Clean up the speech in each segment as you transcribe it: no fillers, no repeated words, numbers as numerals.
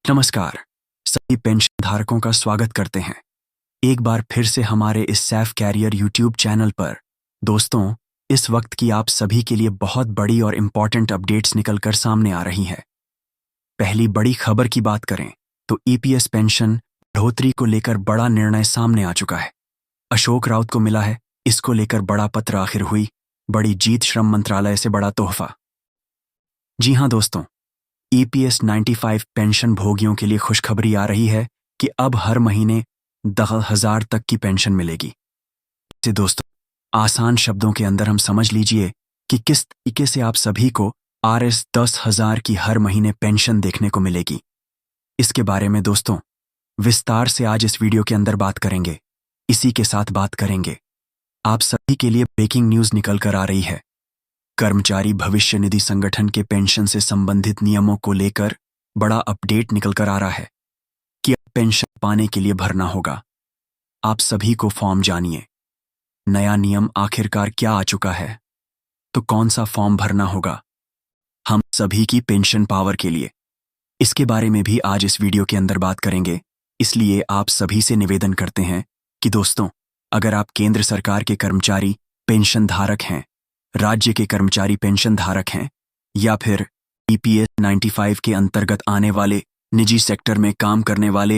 नमस्कार, सभी पेंशन धारकों का स्वागत करते हैं एक बार फिर से हमारे इस सैफ कैरियर यूट्यूब चैनल पर। दोस्तों, इस वक्त की आप सभी के लिए बहुत बड़ी और इम्पॉर्टेंट अपडेट्स निकलकर सामने आ रही हैं। पहली बड़ी खबर की बात करें तो ईपीएस पेंशन बढ़ोतरी को लेकर बड़ा निर्णय सामने आ चुका है। अशोक राउत को मिला है इसको लेकर बड़ा पत्र, आखिर हुई बड़ी जीत, श्रम मंत्रालय से बड़ा तोहफा। जी हां दोस्तों, ईपीएस 95 पेंशन भोगियों के लिए खुशखबरी आ रही है कि अब हर महीने 10,000 तक की पेंशन मिलेगी। इसे दोस्तों आसान शब्दों के अंदर हम समझ लीजिए कि किस तरीके से आप सभी को RS 10,000 की हर महीने पेंशन देखने को मिलेगी। इसके बारे में दोस्तों विस्तार से आज इस वीडियो के अंदर बात करेंगे। इसी के साथ बात करेंगे, आप सभी के लिए ब्रेकिंग न्यूज निकल कर आ रही है। कर्मचारी भविष्य निधि संगठन के पेंशन से संबंधित नियमों को लेकर बड़ा अपडेट निकल कर आ रहा है कि अब पेंशन पाने के लिए भरना होगा। आप सभी को फॉर्म जानिए, नया नियम आखिरकार क्या आ चुका है, तो कौन सा फॉर्म भरना होगा हम सभी की पेंशन पावर के लिए, इसके बारे में भी आज इस वीडियो के अंदर बात करेंगे। इसलिए आप सभी से निवेदन करते हैं कि दोस्तों, अगर आप केंद्र सरकार के कर्मचारी पेंशन धारक हैं, राज्य के कर्मचारी पेंशन धारक हैं, या फिर ईपीएस 95 के अंतर्गत आने वाले निजी सेक्टर में काम करने वाले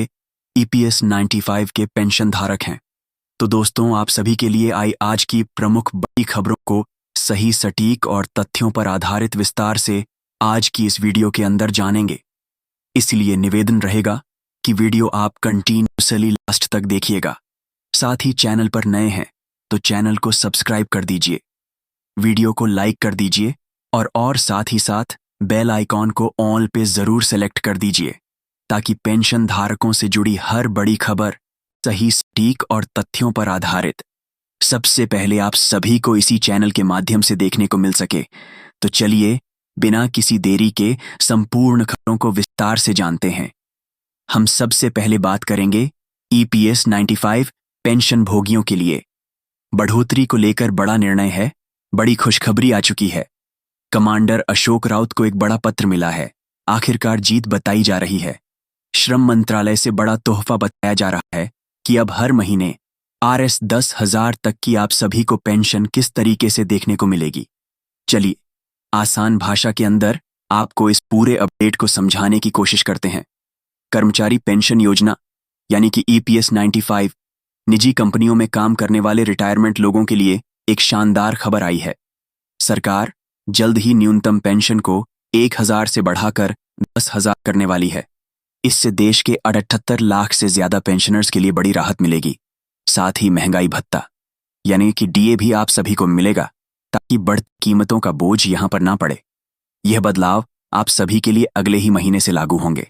ईपीएस 95 के पेंशन धारक हैं, तो दोस्तों आप सभी के लिए आई आज की प्रमुख बड़ी खबरों को सही, सटीक और तथ्यों पर आधारित विस्तार से आज की इस वीडियो के अंदर जानेंगे। इसलिए निवेदन रहेगा कि वीडियो आप कंटिन्यूअसली लास्ट तक देखिएगा। साथ ही चैनल पर नए हैं तो चैनल को सब्सक्राइब कर दीजिए, वीडियो को लाइक कर दीजिए और साथ ही साथ बेल आइकॉन को ऑल पे जरूर सेलेक्ट कर दीजिए, ताकि पेंशन धारकों से जुड़ी हर बड़ी खबर सही, सटीक और तथ्यों पर आधारित सबसे पहले आप सभी को इसी चैनल के माध्यम से देखने को मिल सके। तो चलिए बिना किसी देरी के संपूर्ण खबरों को विस्तार से जानते हैं। हम सबसे पहले बात करेंगे ईपीएस 95 पेंशन भोगियों के लिए बढ़ोतरी को लेकर बड़ा निर्णय है। बड़ी खुशखबरी आ चुकी है। कमांडर अशोक राउत को एक बड़ा पत्र मिला है। आखिरकार जीत बताई जा रही है। श्रम मंत्रालय से बड़ा तोहफा बताया जा रहा है कि अब हर महीने RS 10,000 तक की आप सभी को पेंशन किस तरीके से देखने को मिलेगी। चलिए आसान भाषा के अंदर आपको इस पूरे अपडेट को समझाने की कोशिश करते हैं। कर्मचारी पेंशन योजना यानी कि ईपीएस 95 निजी कंपनियों में काम करने वाले रिटायरमेंट लोगों के लिए एक शानदार खबर आई है। सरकार जल्द ही न्यूनतम पेंशन को 1,000 से बढ़ाकर 10,000 करने वाली है। इससे देश के 78 लाख से ज्यादा पेंशनर्स के लिए बड़ी राहत मिलेगी। साथ ही महंगाई भत्ता यानी कि DA भी आप सभी को मिलेगा, ताकि बढ़ती कीमतों का बोझ यहां पर ना पड़े। यह बदलाव आप सभी के लिए अगले ही महीने से लागू होंगे।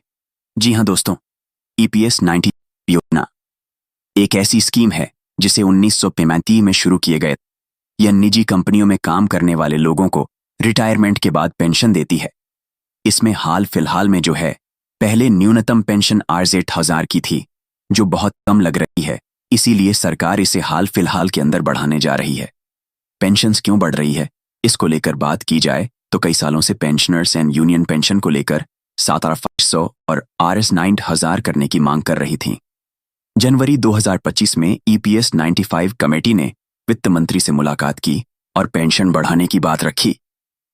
जी हां दोस्तों, ईपीएस 95 योजना एक ऐसी स्कीम है जिसे 1935 में शुरू किए गए। यह निजी कंपनियों में काम करने वाले लोगों को रिटायरमेंट के बाद पेंशन देती है। इसमें हाल फिलहाल में जो है, पहले न्यूनतम पेंशन RS 8,000 की थी, जो बहुत कम लग रही है। इसीलिए सरकार इसे हाल फिलहाल के अंदर बढ़ाने जा रही है। पेंशन्स क्यों बढ़ रही है, इसको लेकर बात की जाए तो कई सालों से पेंशनर्स एंड यूनियन पेंशन को लेकर 7,500 और RS 9,000 करने की मांग कर रही थी। जनवरी 2025 में ईपीएस 95 कमेटी ने वित्त मंत्री से मुलाकात की और पेंशन बढ़ाने की बात रखी।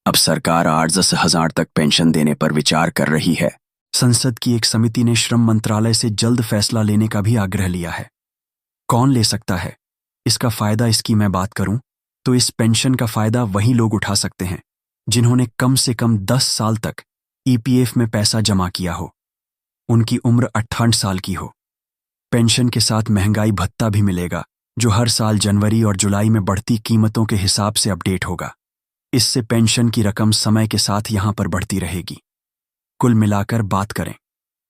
अब सरकार 10,000 तक पेंशन देने पर विचार कर रही है। संसद की एक समिति ने श्रम मंत्रालय से जल्द फैसला लेने का भी आग्रह लिया है। कौन ले सकता है इसका फायदा, इसकी मैं बात करूं तो इस पेंशन का फायदा वही लोग उठा सकते हैं जिन्होंने कम से कम 10 साल तक ईपीएफ में पैसा जमा किया हो, उनकी उम्र 58 साल की हो। पेंशन के साथ महंगाई भत्ता भी मिलेगा, जो हर साल जनवरी और जुलाई में बढ़ती कीमतों के हिसाब से अपडेट होगा। इससे पेंशन की रकम समय के साथ यहां पर बढ़ती रहेगी। कुल मिलाकर बात करें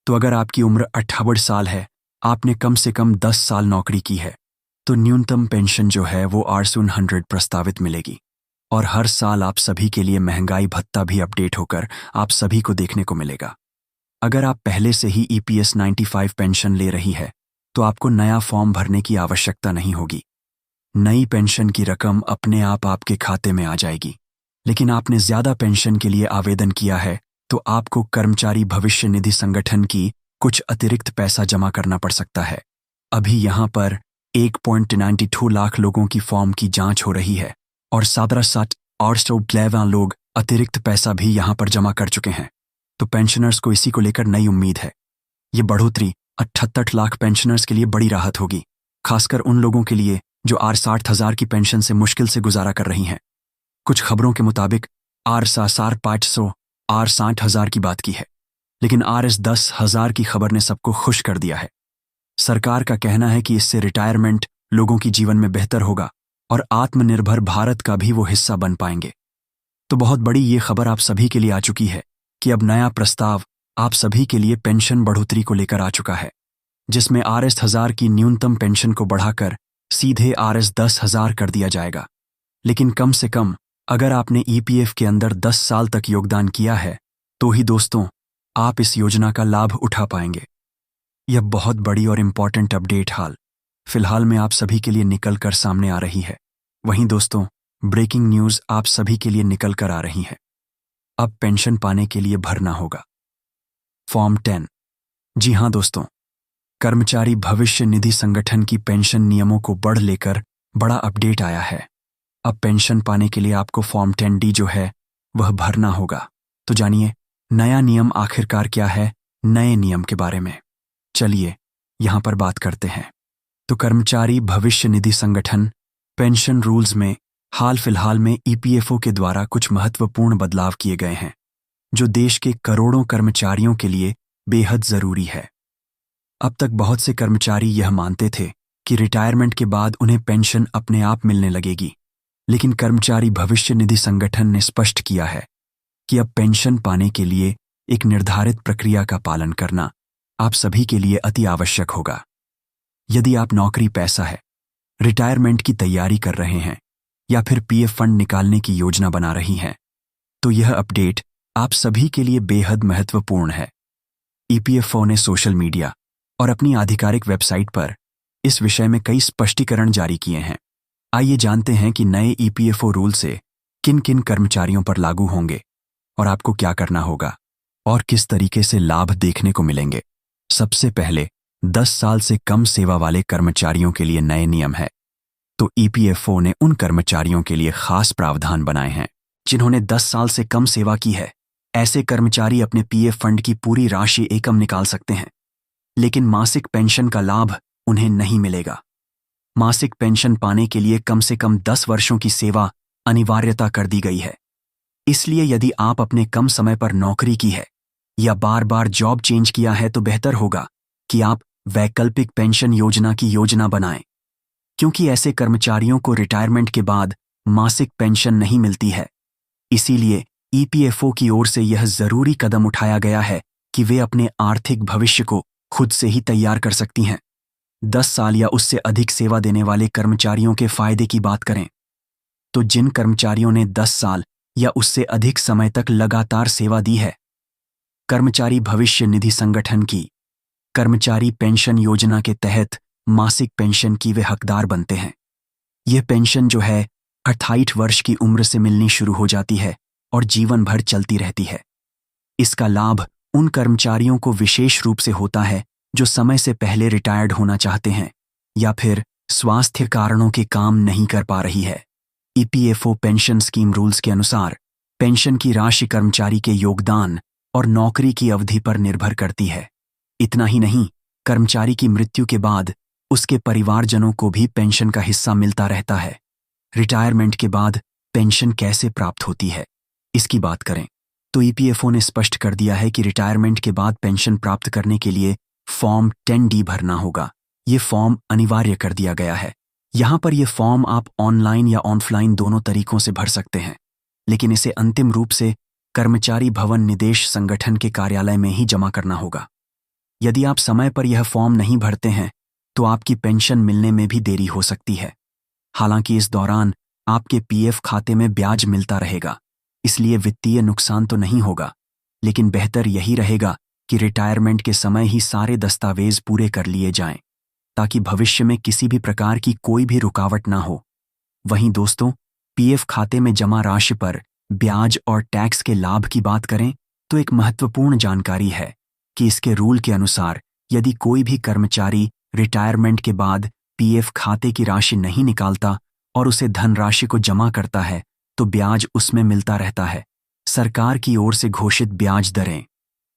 तो अगर आपकी उम्र 58 साल है, आपने कम से कम 10 साल नौकरी की है, तो न्यूनतम पेंशन जो है वो RS 100 प्रस्तावित मिलेगी। और हर साल आप सभी के लिए महंगाई भत्ता भी अपडेट होकर आप सभी को देखने को मिलेगा। अगर आप पहले से ही ईपीएस 95 पेंशन ले रही है तो आपको नया फॉर्म भरने की आवश्यकता नहीं होगी। नई पेंशन की रकम अपने आप आपके खाते में आ जाएगी। लेकिन आपने ज्यादा पेंशन के लिए आवेदन किया है तो आपको कर्मचारी भविष्य निधि संगठन की कुछ अतिरिक्त पैसा जमा करना पड़ सकता है। अभी यहाँ पर 1.92 लाख लोगों की फॉर्म की जांच हो रही है और 7,811 लोग अतिरिक्त पैसा भी यहाँ पर जमा कर चुके हैं। तो पेंशनर्स को इसी को लेकर नई उम्मीद है। ये बढ़ोतरी 78 लाख पेंशनर्स के लिए बड़ी राहत होगी, खासकर उन लोगों के लिए जो R60,000 की पेंशन से मुश्किल से गुजारा कर रही हैं। कुछ खबरों के मुताबिक R500 R60,000 की बात की है, लेकिन RS10,000 की खबर ने सबको खुश कर दिया है। सरकार का कहना है कि इससे रिटायरमेंट लोगों की जीवन में बेहतर होगा और आत्मनिर्भर भारत का भी वो हिस्सा बन पाएंगे। तो बहुत बड़ी ये खबर आप सभी के लिए आ चुकी है कि अब नया प्रस्ताव आप सभी के लिए पेंशन बढ़ोतरी को लेकर आ चुका है, जिसमें RS1000 की न्यूनतम पेंशन को बढ़ाकर सीधे RS10,000 कर दिया जाएगा। लेकिन कम से कम अगर आपने EPF के अंदर 10 साल तक योगदान किया है तो ही दोस्तों आप इस योजना का लाभ उठा पाएंगे। यह बहुत बड़ी और इम्पॉर्टेंट अपडेट फिलहाल में आप सभी के लिए निकल कर सामने आ रही है। वहीं दोस्तों ब्रेकिंग न्यूज़ आप सभी के लिए निकल कर आ रही है। अब पेंशन पाने के लिए भरना होगा फॉर्म 10। जी हाँ दोस्तों, कर्मचारी भविष्य निधि संगठन की पेंशन नियमों को बढ़ लेकर बड़ा अपडेट आया है। अब पेंशन पाने के लिए आपको फॉर्म 10D जो है वह भरना होगा। तो जानिए नया नियम आखिरकार क्या है, नए नियम के बारे में चलिए यहां पर बात करते हैं। तो कर्मचारी भविष्य निधि संगठन पेंशन रूल्स में हाल फिलहाल में EPFO के द्वारा कुछ महत्वपूर्ण बदलाव किए गए हैं, जो देश के करोड़ों कर्मचारियों के लिए बेहद जरूरी है। अब तक बहुत से कर्मचारी यह मानते थे कि रिटायरमेंट के बाद उन्हें पेंशन अपने आप मिलने लगेगी, लेकिन कर्मचारी भविष्य निधि संगठन ने स्पष्ट किया है कि अब पेंशन पाने के लिए एक निर्धारित प्रक्रिया का पालन करना आप सभी के लिए अति आवश्यक होगा। यदि आप नौकरी पैसा है, रिटायरमेंट की तैयारी कर रहे हैं या फिर PF फंड निकालने की योजना बना रही हैं, तो यह अपडेट आप सभी के लिए बेहद महत्वपूर्ण है। EPFO ने सोशल मीडिया और अपनी आधिकारिक वेबसाइट पर इस विषय में कई स्पष्टीकरण जारी किए हैं। आइए जानते हैं कि नए EPFO रूल से किन किन कर्मचारियों पर लागू होंगे और आपको क्या करना होगा और किस तरीके से लाभ देखने को मिलेंगे। सबसे पहले 10 साल से कम सेवा वाले कर्मचारियों के लिए नए नियम है। तो EPFO ने उन कर्मचारियों के लिए खास प्रावधान बनाए हैं जिन्होंने 10 साल से कम सेवा की है। ऐसे कर्मचारी अपने PF फंड की पूरी राशि एकम निकाल सकते हैं, लेकिन मासिक पेंशन का लाभ उन्हें नहीं मिलेगा। मासिक पेंशन पाने के लिए कम से कम 10 वर्षों की सेवा अनिवार्यता कर दी गई है। इसलिए यदि आप अपने कम समय पर नौकरी की है या बार बार जॉब चेंज किया है तो बेहतर होगा कि आप वैकल्पिक पेंशन योजना की योजना बनाएं, क्योंकि ऐसे कर्मचारियों को रिटायरमेंट के बाद मासिक पेंशन नहीं मिलती है। इसीलिए EPFO की ओर से यह जरूरी कदम उठाया गया है कि वे अपने आर्थिक भविष्य को खुद से ही तैयार कर सकती हैं। 10 साल या उससे अधिक सेवा देने वाले कर्मचारियों के फायदे की बात करें तो जिन कर्मचारियों ने 10 साल या उससे अधिक समय तक लगातार सेवा दी है, कर्मचारी भविष्य निधि संगठन की कर्मचारी पेंशन योजना के तहत मासिक पेंशन की वे हकदार बनते हैं। यह पेंशन जो है 28 वर्ष की उम्र से मिलनी शुरू हो जाती है और जीवन भर चलती रहती है। इसका लाभ उन कर्मचारियों को विशेष रूप से होता है जो समय से पहले रिटायर्ड होना चाहते हैं या फिर स्वास्थ्य कारणों के काम नहीं कर पा रही है। EPFO पेंशन स्कीम रूल्स के अनुसार पेंशन की राशि कर्मचारी के योगदान और नौकरी की अवधि पर निर्भर करती है। इतना ही नहीं, कर्मचारी की मृत्यु के बाद उसके परिवारजनों को भी पेंशन का हिस्सा मिलता रहता है। रिटायरमेंट के बाद पेंशन कैसे प्राप्त होती है, इसकी बात करें तो EPFO ने स्पष्ट कर दिया है कि रिटायरमेंट के बाद पेंशन प्राप्त करने के लिए फॉर्म 10D भरना होगा। ये फॉर्म अनिवार्य कर दिया गया है। यहाँ पर यह फॉर्म आप ऑनलाइन या ऑफलाइन दोनों तरीकों से भर सकते हैं, लेकिन इसे अंतिम रूप से कर्मचारी भवन निदेश संगठन के कार्यालय में ही जमा करना होगा। यदि आप समय पर यह फॉर्म नहीं भरते हैं तो आपकी पेंशन मिलने में भी देरी हो सकती है। हालांकि इस दौरान आपके PF खाते में ब्याज मिलता रहेगा, इसलिए वित्तीय नुकसान तो नहीं होगा, लेकिन बेहतर यही रहेगा कि रिटायरमेंट के समय ही सारे दस्तावेज पूरे कर लिए जाएं, ताकि भविष्य में किसी भी प्रकार की कोई भी रुकावट ना हो। वहीं दोस्तों, PF खाते में जमा राशि पर ब्याज और टैक्स के लाभ की बात करें तो एक महत्वपूर्ण जानकारी है कि इसके रूल के अनुसार यदि कोई भी कर्मचारी रिटायरमेंट के बाद पीएफ खाते की राशि नहीं निकालता और उसे धनराशि को जमा करता है तो ब्याज उसमें मिलता रहता है। सरकार की ओर से घोषित ब्याज दरें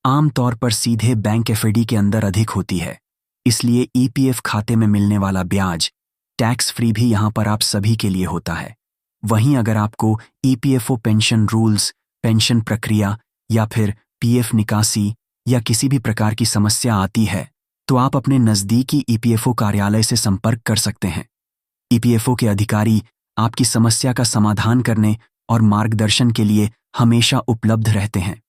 आमतौर पर सीधे बैंक एफडी के अंदर अधिक होती है, इसलिए ईपीएफ खाते में मिलने वाला ब्याज टैक्स फ्री भी यहां पर आप सभी के लिए होता है। वहीं अगर आपको ईपीएफओ पेंशन रूल्स, पेंशन प्रक्रिया या फिर पीएफ निकासी या किसी भी प्रकार की समस्या आती है तो आप अपने नज़दीकी ईपीएफओ कार्यालय से संपर्क कर सकते हैं। ईपीएफओ के अधिकारी आपकी समस्या का समाधान करने और मार्गदर्शन के लिए हमेशा उपलब्ध रहते हैं।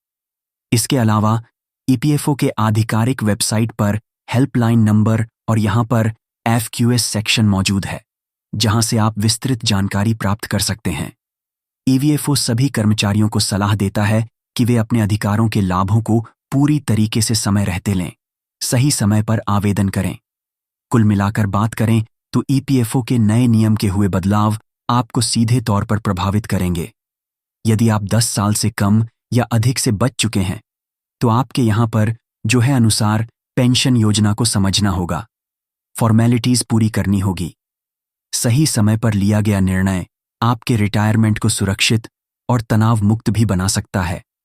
इसके अलावा ईपीएफओ के आधिकारिक वेबसाइट पर हेल्पलाइन नंबर और यहां पर एफक्यूएस सेक्शन मौजूद है, जहां से आप विस्तृत जानकारी प्राप्त कर सकते हैं। ईवीएफओ सभी कर्मचारियों को सलाह देता है कि वे अपने अधिकारों के लाभों को पूरी तरीके से समय रहते लें, सही समय पर आवेदन करें। कुल मिलाकर बात करें तो ईपीएफओ के नए नियम के हुए बदलाव आपको सीधे तौर पर प्रभावित करेंगे। यदि आप 10 साल से कम या अधिक से बच चुके हैं तो आपके यहां पर जो है अनुसार पेंशन योजना को समझना होगा, फॉर्मेलिटीज पूरी करनी होगी। सही समय पर लिया गया निर्णय आपके रिटायरमेंट को सुरक्षित और तनाव मुक्त भी बना सकता है।